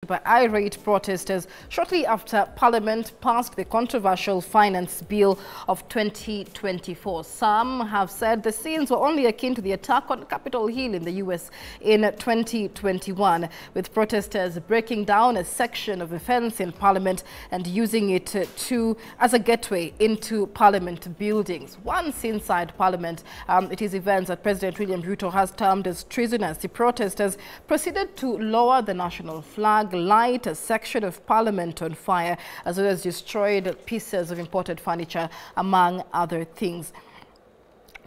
by irate protesters shortly after Parliament passed the controversial Finance Bill of 2024. Some have said the scenes were only akin to the attack on Capitol Hill in the U.S. in 2021, with protesters breaking down a section of the fence in Parliament and using it as a gateway into Parliament buildings. Once inside Parliament, it is events that President William Ruto has termed as treasonous. The protesters proceeded to lower the national flag, light a section of Parliament on fire, as well as destroyed pieces of imported furniture, among other things.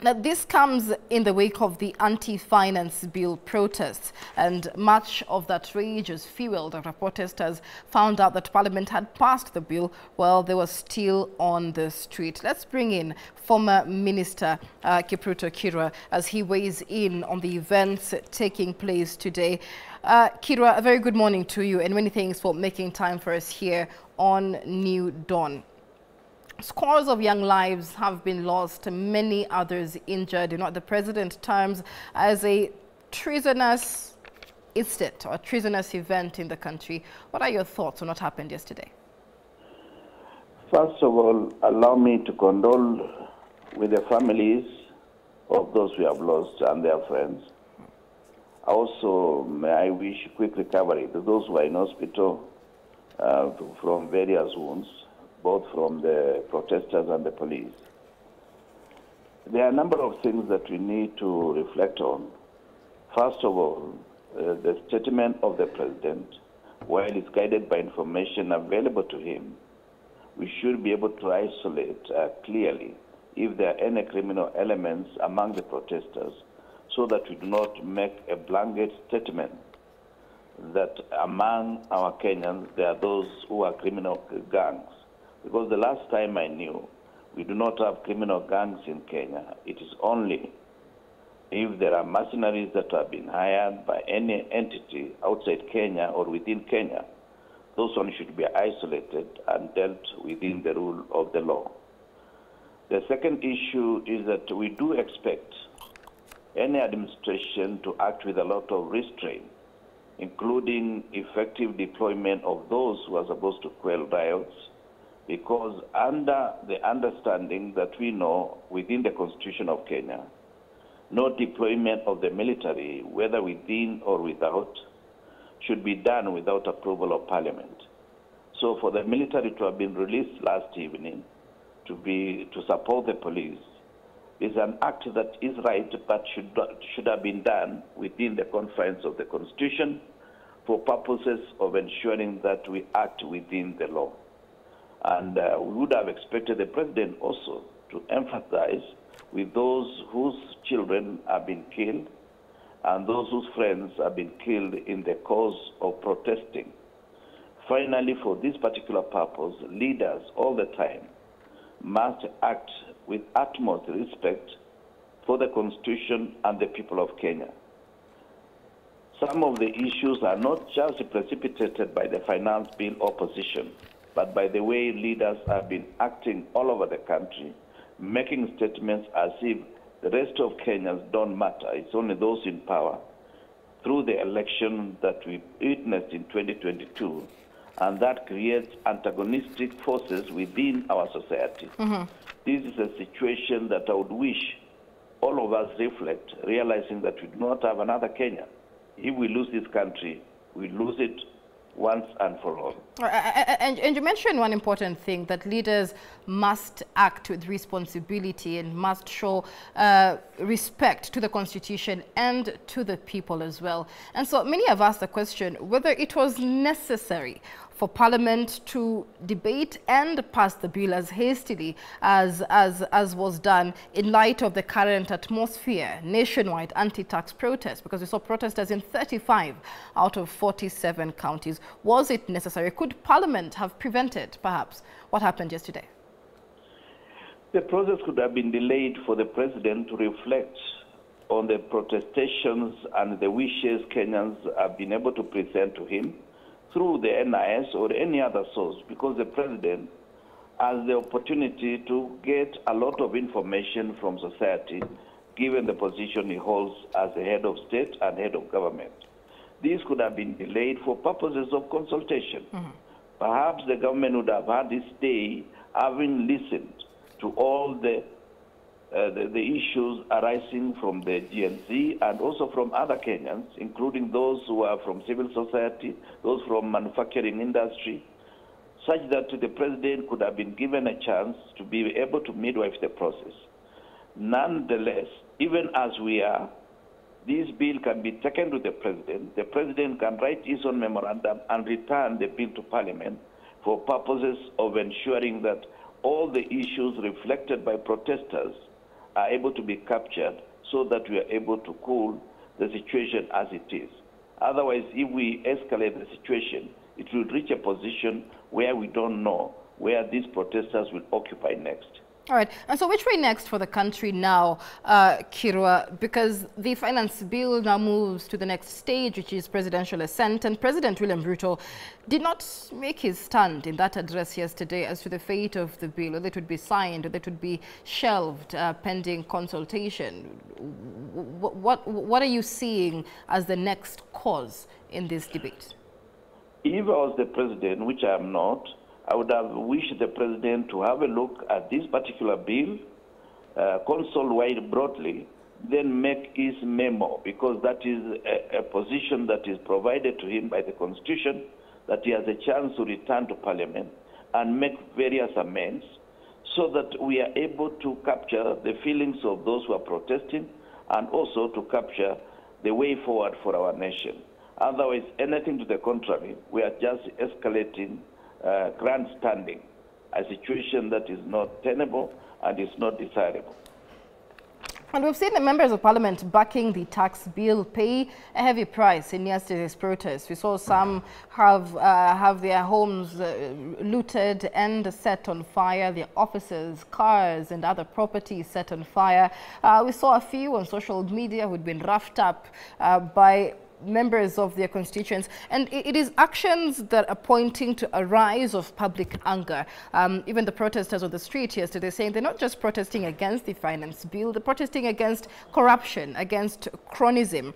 Now, this comes in the wake of the anti-finance bill protests, and much of that rage was fueled after protesters found out that Parliament had passed the bill while they were still on the street. Let's bring in former Minister K24 as he weighs in on the events taking place today. Kira, a very good morning to you, and many thanks for making time for us here on New Dawn. Scores of young lives have been lost, many others injured in what the president terms as a treasonous incident or a treasonous event in the country. What are your thoughts on what happened yesterday? First of all, allow me to condole with the families of those we have lost and their friends. Also, may I wish quick recovery to those who are in hospital from various wounds, both from the protesters and the police. There are a number of things that we need to reflect on. First of all, the statement of the president, while it's guided by information available to him, we should be able to isolate clearly if there are any criminal elements among the protesters, so that we do not make a blanket statement that among our Kenyans there are those who are criminal gangs. Because the last time I knew, we do not have criminal gangs in Kenya. It is only if there are mercenaries that have been hired by any entity outside Kenya or within Kenya. Those ones should be isolated and dealt within the rule of the law. The second issue is that we do expect any administration to act with a lot of restraint, including effective deployment of those who are supposed to quell riots, because under the understanding that we know within the Constitution of Kenya, no deployment of the military, whether within or without, should be done without approval of Parliament. So for the military to have been released last evening to support the police is an act that is right, but should have been done within the confines of the Constitution for purposes of ensuring that we act within the law. And we would have expected the president also to emphasize with those whose children have been killed and those whose friends have been killed in the cause of protesting. Finally, for this particular purpose, leaders all the time must act with utmost respect for the Constitution and the people of Kenya. Some of the issues are not just precipitated by the finance bill opposition, but by the way leaders have been acting all over the country, making statements as if the rest of Kenyans don't matter. It's only those in power, through the election that we witnessed in 2022, and that creates antagonistic forces within our society. This is a situation that I would wish all of us reflect, realizing that we do not have another Kenya. If we lose this country, we lose it once and for all. And you mentioned one important thing, that leaders must act with responsibility and must show respect to the Constitution and to the people as well. And so many have asked the question whether it was necessary for Parliament to debate and pass the bill as hastily as was done in light of the current atmosphere, nationwide anti-tax protests, because we saw protesters in 35 out of 47 counties. Was it necessary? Could Parliament have prevented, perhaps, what happened yesterday? The process could have been delayed for the president to reflect on the protestations and the wishes Kenyans have been able to present to him through the NIS or any other source, because the president has the opportunity to get a lot of information from society, given the position he holds as the head of state and head of government. this could have been delayed for purposes of consultation. Perhaps the government would have had this day, having listened to all the issues arising from the GNC and also from other Kenyans, including those who are from civil society, those from manufacturing industry, such that the president could have been given a chance to be able to midwife the process. Nonetheless, even as we are, this bill can be taken to the president. The president can write his own memorandum and return the bill to parliament for purposes of ensuring that all the issues reflected by protesters are able to be captured so that we are able to cool the situation as it is. Otherwise, if we escalate the situation, it will reach a position where we don't know where these protesters will occupy next. All right. And so which way next for the country now, Kirwa? Because the finance bill now moves to the next stage, which is presidential assent. And President William Ruto did not make his stand in that address yesterday as to the fate of the bill, whether it would be signed or that would be shelved pending consultation. What are you seeing as the next cause in this debate? If I was the president, which I am not, I would have wished the president to have a look at this particular bill, consult broadly, then make his memo, because that is a position that is provided to him by the Constitution, that he has a chance to return to Parliament and make various amends so that we are able to capture the feelings of those who are protesting and also to capture the way forward for our nation. Otherwise, anything to the contrary, we are just escalating grandstanding, a situation that is not tenable and is not desirable. And we've seen the members of parliament backing the tax bill pay a heavy price in yesterday's protest. We saw some have their homes looted and set on fire, their offices, cars and other properties set on fire. We saw a few on social media who'd been roughed up by members of their constituents, and it is actions that are pointing to a rise of public anger. Even the protesters on the street yesterday saying they're not just protesting against the finance bill, they're protesting against corruption, against cronyism.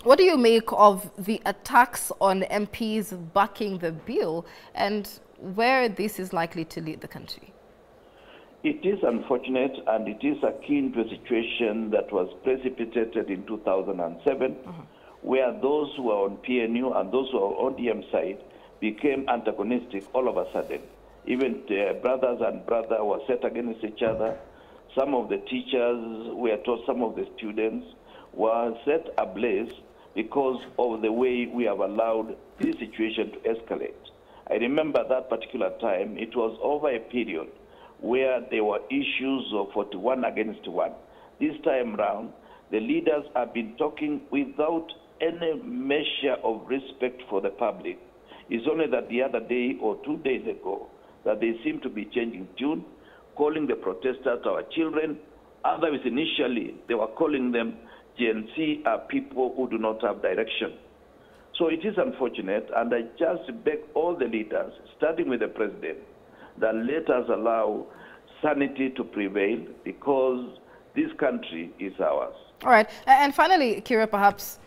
What do you make of the attacks on MPs backing the bill and where this is likely to lead the country? It is unfortunate, and it is akin to a situation that was precipitated in 2007, where those who are on PNU and those who are on ODM side became antagonistic all of a sudden. Even brothers and brothers were set against each other. Some of the teachers were taught, some of the students were set ablaze because of the way we have allowed this situation to escalate. I remember that particular time, it was over a period where there were issues of 41 against 1. This time round, the leaders have been talking without any measure of respect for the public. It's only that the other day or 2 days ago that they seem to be changing tune, calling the protesters our children. Otherwise, initially, they were calling them GNC are people who do not have direction. So it is unfortunate, and I just beg all the leaders, starting with the president, that let us allow sanity to prevail, because this country is ours. All right. And finally, Kira, perhaps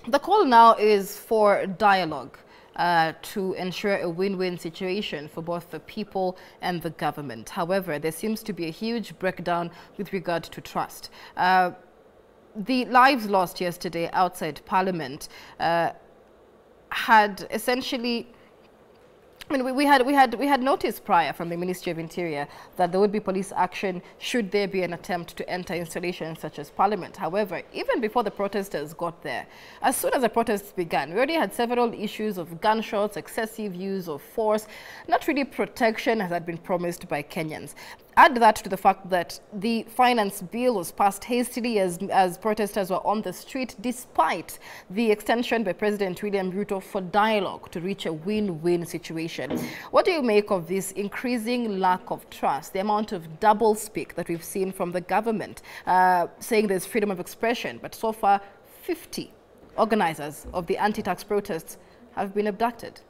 the call now is for dialogue to ensure a win-win situation for both the people and the government. However, there seems to be a huge breakdown with regard to trust. The lives lost yesterday outside Parliament had essentially, I mean, we had notice prior from the Ministry of Interior that there would be police action should there be an attempt to enter installations such as Parliament. However, even before the protesters got there, as soon as the protests began, we already had several issues of gunshots, excessive use of force, not really protection as had been promised by Kenyans. Add that to the fact that the finance bill was passed hastily as protesters were on the street, despite the extension by President William Ruto for dialogue to reach a win-win situation. What do you make of this increasing lack of trust, the amount of doublespeak that we've seen from the government, saying there's freedom of expression, but so far 50 organizers of the anti-tax protests have been abducted?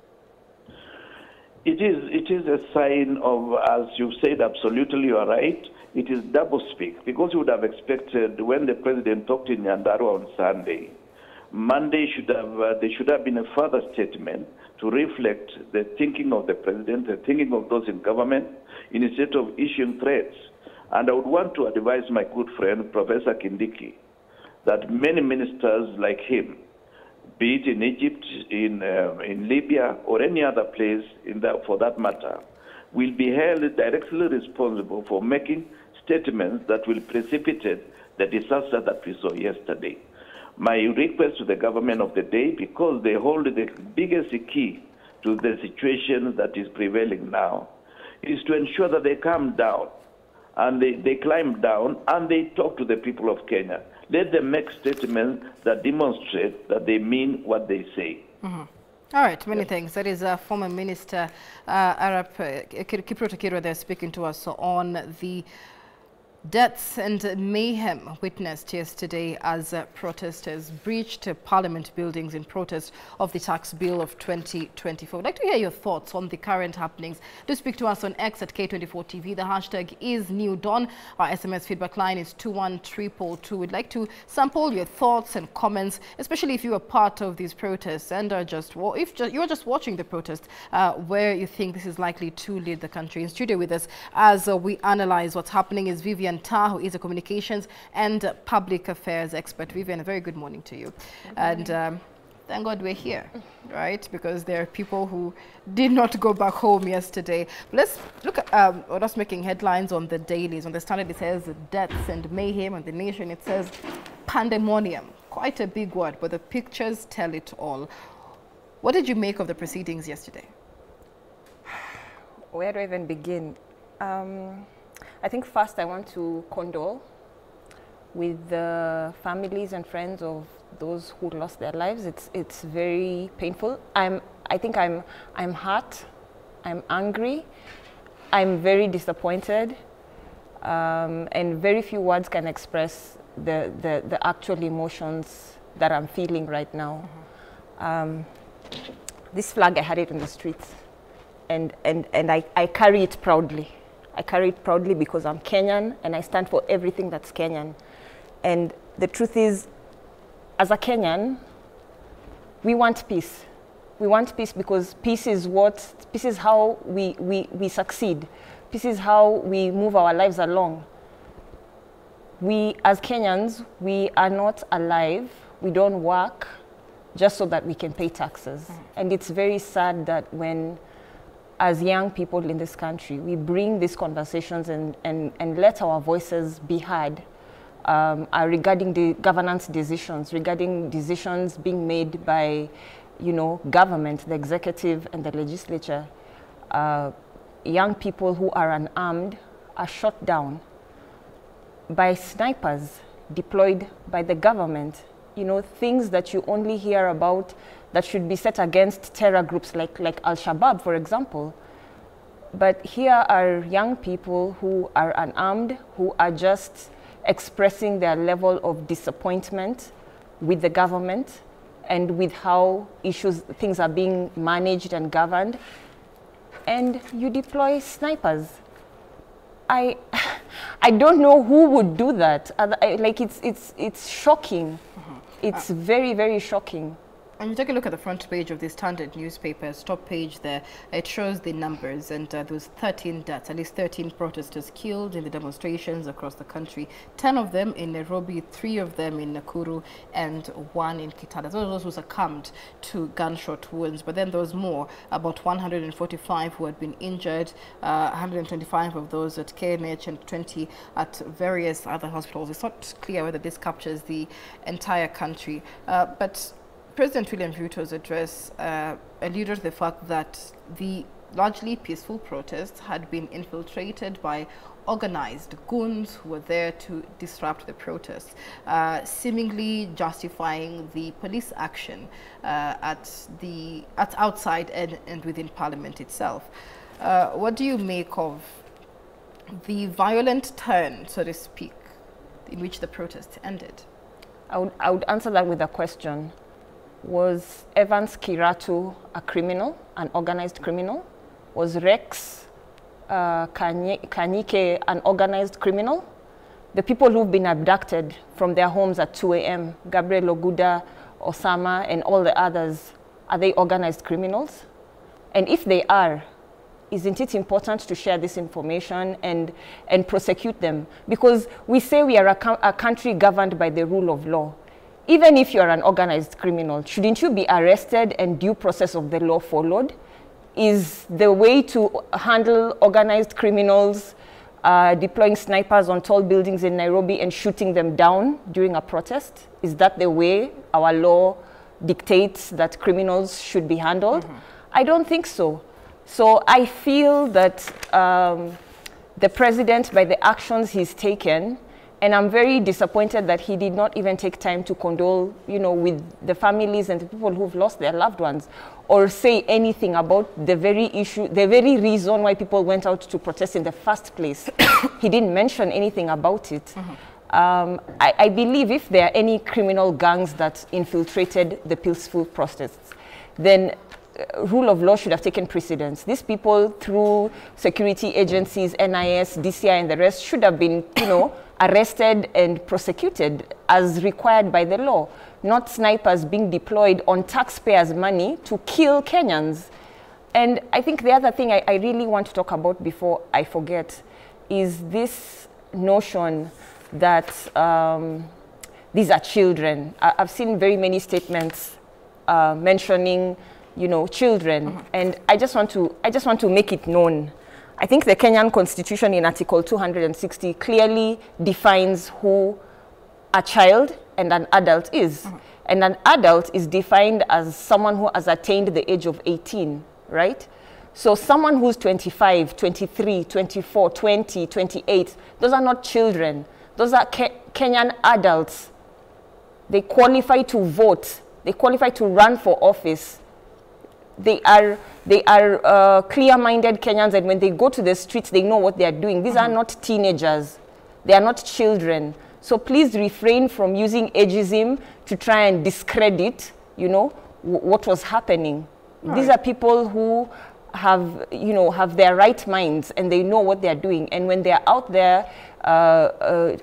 It is a sign of, as you said, absolutely you are right, it is doublespeak, because you would have expected when the president talked in Nyandarua on Sunday, Monday there should have been a further statement to reflect the thinking of the president, the thinking of those in government, instead of issuing threats. And I would want to advise my good friend, Professor Kindiki, that many ministers like him, be it in Egypt, in Libya, or any other place for that matter, will be held directly responsible for making statements that will precipitate the disaster that we saw yesterday. My request to the government of the day, because they hold the biggest key to the situation that is prevailing now, is to ensure that they calm down and they climb down and they talk to the people of Kenya. Let them make statements that demonstrate that they mean what they say. Mm-hmm. All right, many thanks. That is former Minister Arap Kiprotich Kirwa there speaking to us on the deaths and mayhem witnessed yesterday as protesters breached Parliament buildings in protest of the tax bill of 2024. I'd like to hear your thoughts on the current happenings. Do speak to us on X at K24 TV. The hashtag is New Dawn. Our SMS feedback line is 21222. We'd like to sample your thoughts and comments, especially if you are part of these protests and are you're just watching the protest, where you think this is likely to lead the country. In studio with us as we analyze what's happening is Vivian Ta, who is a communications and public affairs expert. Vivian, a very good morning to you. And thank God we're here, right? Because there are people who did not go back home yesterday. Let's look at what's making headlines on the dailies. On the Standard, it says deaths and mayhem. On the Nation, it says pandemonium. Quite a big word, but the pictures tell it all. What did you make of the proceedings yesterday? Where do I even begin? I think first I want to condole with the families and friends of those who lost their lives. It's very painful. I think I'm hurt, I'm angry, I'm very disappointed, and very few words can express the actual emotions that I'm feeling right now. This flag, I had it on the streets, and I carry it proudly. I carry it proudly because I'm Kenyan and I stand for everything that's Kenyan. And the truth is, as a Kenyan, we want peace. We want peace because peace is how we succeed. Peace is how we move our lives along. We, as Kenyans, we are not alive. We don't work just so that we can pay taxes. And it's very sad that when, as young people in this country, we bring these conversations and let our voices be heard regarding the governance decisions, regarding decisions being made by, government, the executive and the legislature. Young people who are unarmed are shot down by snipers deployed by the government. Things that you only hear about that should be set against terror groups like Al-Shabaab, for example. But here are young people who are unarmed, who are just expressing their level of disappointment with the government and with how things are being managed and governed. And you deploy snipers. I don't know who would do that. It's shocking. It's very, very shocking. And you take a look at the front page of the Standard newspaper's top page there, it shows the numbers, and there was 13 deaths, at least 13 protesters killed in the demonstrations across the country. 10 of them in Nairobi, 3 of them in Nakuru, and 1 in Kitale. Those who succumbed to gunshot wounds. But then there was more, about 145 who had been injured, 125 of those at KNH and 20 at various other hospitals. It's not clear whether this captures the entire country. But President William Ruto's address alluded to the fact that the largely peaceful protests had been infiltrated by organized goons who were there to disrupt the protests, seemingly justifying the police action at outside and within Parliament itself. What do you make of the violent turn, so to speak, in which the protests ended? I would answer that with a question. Was Evans Kiratu a criminal, an organized criminal? Was Rex Kanyike an organized criminal? The people who've been abducted from their homes at 2 a.m., Gabriel Oguda Osama, and all the others, are they organized criminals? And if they are, isn't it important to share this information and prosecute them? Because we say we are a country governed by the rule of law. Even if you're an organized criminal, shouldn't you be arrested and due process of the law followed? Is the way to handle organized criminals deploying snipers on tall buildings in Nairobi and shooting them down during a protest? Is that the way our law dictates that criminals should be handled? I don't think so. So I feel that the president, by the actions he's taken, and I'm very disappointed that he did not even take time to condole, with the families and the people who've lost their loved ones, or say anything about the very issue, the very reason why people went out to protest in the first place. He didn't mention anything about it. I believe if there are any criminal gangs that infiltrated the peaceful protests, then rule of law should have taken precedence. These people, through security agencies, NIS, DCI, and the rest, should have been, arrested and prosecuted as required by the law, not snipers being deployed on taxpayers' money to kill Kenyans. And I think the other thing I really want to talk about before I forget is this notion that these are children. I've seen very many statements mentioning children, and I just want to make it known. I think the Kenyan Constitution in Article 260 clearly defines who a child and an adult is. And an adult is defined as someone who has attained the age of 18, right? So someone who's 25, 23, 24, 20, 28, those are not children. Those are Kenyan adults. They qualify to vote. They qualify to run for office. They are clear-minded Kenyans, and when they go to the streets, they know what they are doing. These are not teenagers. They are not children. So please refrain from using ageism to try and discredit, what was happening. Right. These are people who have their right minds, and they know what they are doing. And when they are out there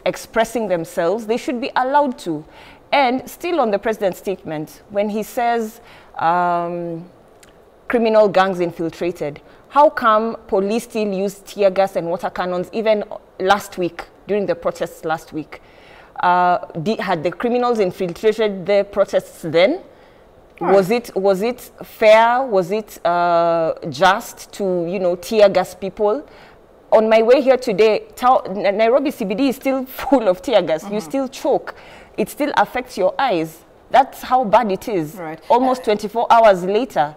expressing themselves, they should be allowed to. And still on the president's statement, when he says, criminal gangs infiltrated. How come police still use tear gas and water cannons even last week, during the protests last week? Had the criminals infiltrated the protests then? Right. Was it fair? Was it just to, tear gas people? On my way here today, Nairobi CBD is still full of tear gas. You still choke. It still affects your eyes. That's how bad it is. Right. Almost 24 hours later.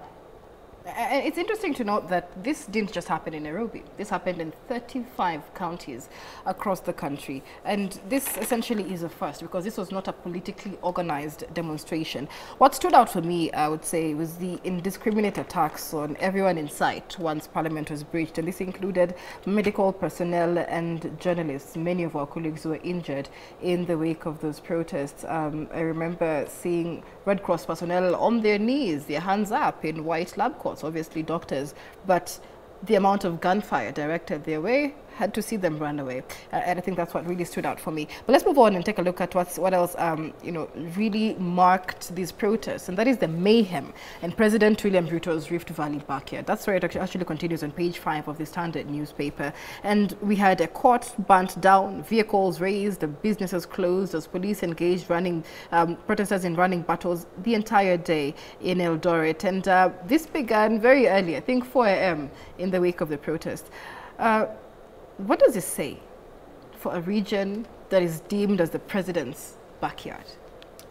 It's interesting to note that this didn't just happen in Nairobi. This happened in 35 counties across the country. And this essentially is a first, because this was not a politically organized demonstration. What stood out for me, I would say, was the indiscriminate attacks on everyone in sight once Parliament was breached. And this included medical personnel and journalists. Many of our colleagues were injured in the wake of those protests. I remember seeing Red Cross personnel on their knees, their hands up in white lab coats, obviously doctors, but the amount of gunfire directed their way had to see them run away. And I think that's what really stood out for me. But let's move on and take a look at what else really marked these protests, and that is the mayhem in President William Ruto's Rift Valley backyard. That story actually continues on page 5 of the Standard newspaper. And we had a court burnt down, vehicles razed, the businesses closed as police engaged protesters in running battles the entire day in Eldoret. And this began very early, I think 4 a.m. in the wake of the protest. What does this say for a region that is deemed as the president's backyard?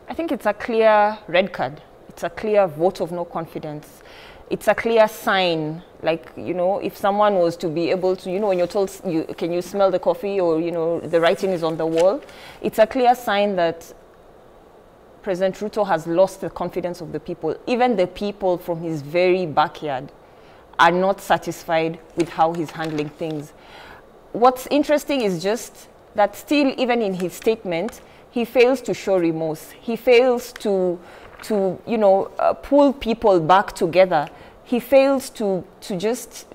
I think it's a clear red card. It's a clear vote of no confidence. It's a clear sign, like, if someone was to be able to, when you're told, can you smell the coffee, or, the writing is on the wall, it's a clear sign that President Ruto has lost the confidence of the people. Even the people from his very backyard are not satisfied with how he's handling things. What's interesting is just that still, even in his statement, he fails to show remorse. He fails to pull people back together. He fails to just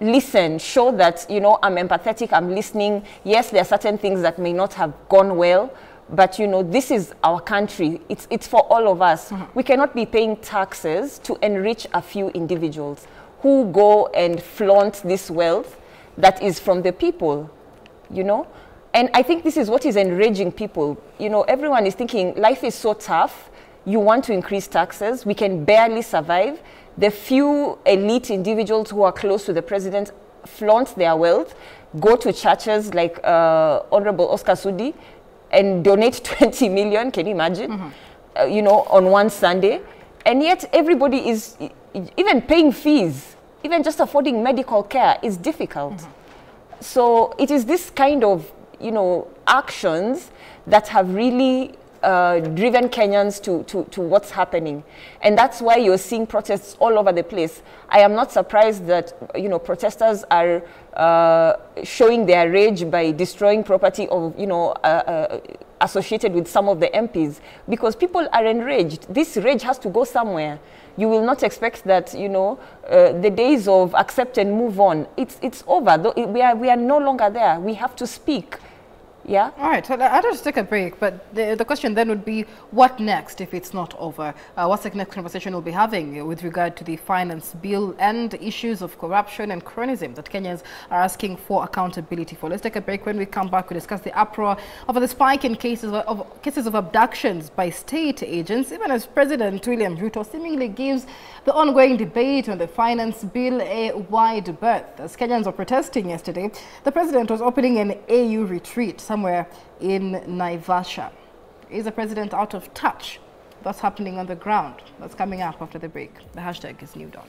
listen, show that, I'm empathetic, I'm listening. Yes, there are certain things that may not have gone well, But, you know, this is our country. It's for all of us. We cannot be paying taxes to enrich a few individuals who go and flaunt this wealth that is from the people, you know. And I think this is what is enraging people. You know, everyone is thinking life is so tough. You want to increase taxes. We can barely survive. The few elite individuals who are close to the president flaunt their wealth, go to churches like Honorable Oscar Sudi and donate 20 million, can you imagine? You know, on one Sunday. And yet everybody is, even paying fees, even just affording medical care is difficult. So it is this kind of, you know, actions that have really driven Kenyans to what's happening. And that's why you're seeing protests all over the place. I am not surprised that, you know, protesters are showing their rage by destroying property of, you know, associated with some of the MPs, because people are enraged. This rage has to go somewhere. You will not expect that, you know, the days of accept and move on, it's over. We are no longer there. We have to speak. Yeah. All right. So I'll just take a break. But the question then would be, what next if it's not over? What's the next conversation we'll be having with regard to the finance bill and issues of corruption and cronyism that Kenyans are asking for accountability for? Let's take a break. When we come back, we'll discuss the uproar over the spike in cases of abductions by state agents, even as President William Ruto seemingly gives the ongoing debate on the finance bill a wide berth. As Kenyans were protesting yesterday, the president was opening an AU retreat somewhere in Naivasha. Is the president out of touch? What's happening on the ground? That's coming up after the break. The hashtag is New Dawn.